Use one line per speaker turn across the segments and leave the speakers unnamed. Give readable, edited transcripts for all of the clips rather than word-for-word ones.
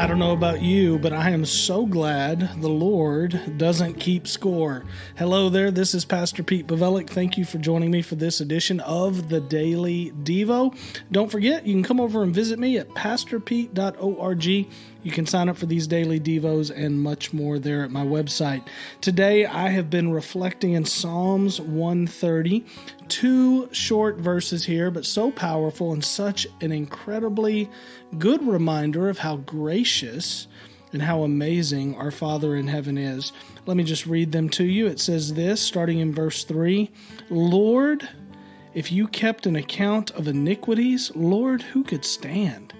I don't know about you, but I am so glad the Lord doesn't keep score. Hello there, this is Pastor Pete Pawelek. Thank you for joining me for this edition of the Daily Devo. Don't forget, you can come over and visit me at pastorpete.org. You can sign up for these daily devos and much more there at my website. Today, I have been reflecting in Psalms 130. 2 short verses here, but so powerful and such an incredibly good reminder of how gracious and how amazing our Father in heaven is. Let me just read them to you. It says this, starting in verse 3, Lord, if you kept an account of iniquities, Lord, who could stand?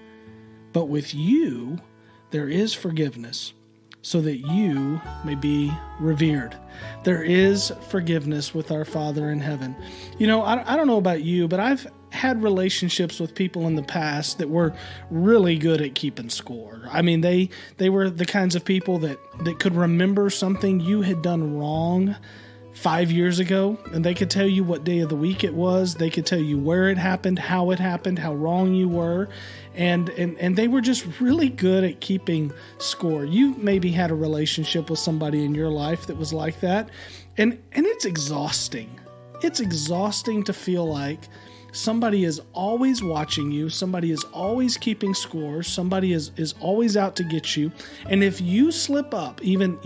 But with you there is forgiveness, so that you may be revered. There is forgiveness with our Father in heaven. You know, I don't know about you, but I've had relationships with people in the past that were really good at keeping score. I mean, they were the kinds of people that could remember something you had done wrong 5 years ago, and they could tell you what day of the week it was. They could tell you where it happened, how wrong you were, and they were just really good at keeping score. You maybe had a relationship with somebody in your life that was like that, and it's exhausting. It's exhausting to feel like somebody is always watching you, somebody is always keeping score, somebody is always out to get you. And if you slip up, even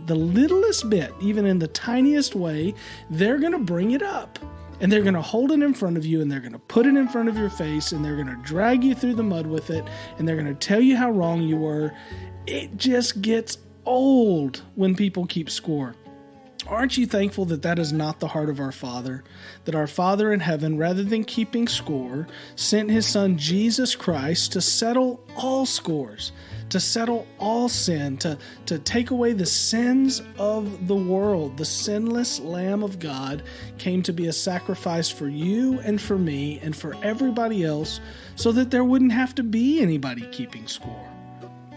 the littlest bit, even in the tiniest way, they're going to bring it up. And they're going to hold it in front of you, and they're going to put it in front of your face, and they're going to drag you through the mud with it, and they're going to tell you how wrong you were. It just gets old when people keep score. Aren't you thankful that that is not the heart of our Father? That our Father in heaven, rather than keeping score, sent His Son Jesus Christ to settle all scores, to settle all sin, to take away the sins of the world. The sinless Lamb of God came to be a sacrifice for you and for me and for everybody else, so that there wouldn't have to be anybody keeping score.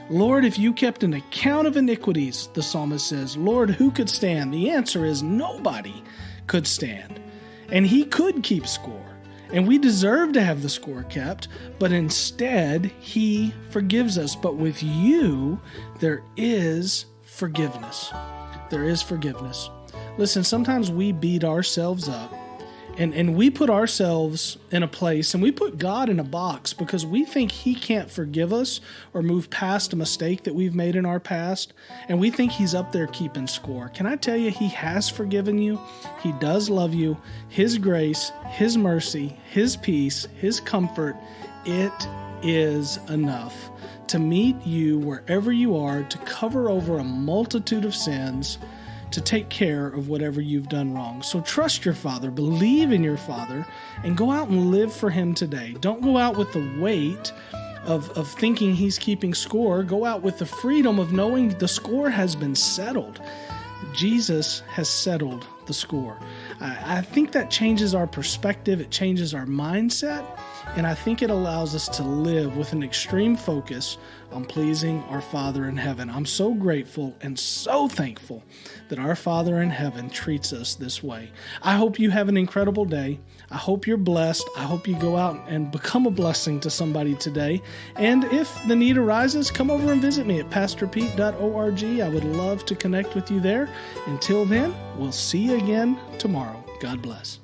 Lord, if you kept an account of iniquities, the psalmist says, Lord, who could stand? The answer is nobody could stand. And He could keep score. And we deserve to have the score kept, but instead He forgives us. But with you, there is forgiveness. There is forgiveness. Listen, sometimes we beat ourselves up. And we put ourselves in a place, and we put God in a box because we think He can't forgive us or move past a mistake that we've made in our past, and we think He's up there keeping score. Can I tell you, He has forgiven you? He does love you. His grace, His mercy, His peace, His comfort, it is enough to meet you wherever you are, to cover over a multitude of sins, to take care of whatever you've done wrong. So trust your Father, believe in your Father, and go out and live for Him today. Don't go out with the weight of thinking He's keeping score. Go out with the freedom of knowing the score has been settled. Jesus has settled the score. I think that changes our perspective. It changes our mindset. And I think it allows us to live with an extreme focus on pleasing our Father in heaven. I'm so grateful and so thankful that our Father in heaven treats us this way. I hope you have an incredible day. I hope you're blessed. I hope you go out and become a blessing to somebody today. And if the need arises, come over and visit me at pastorpete.org. I would love to connect with you there. Until then, we'll see you again tomorrow. God bless.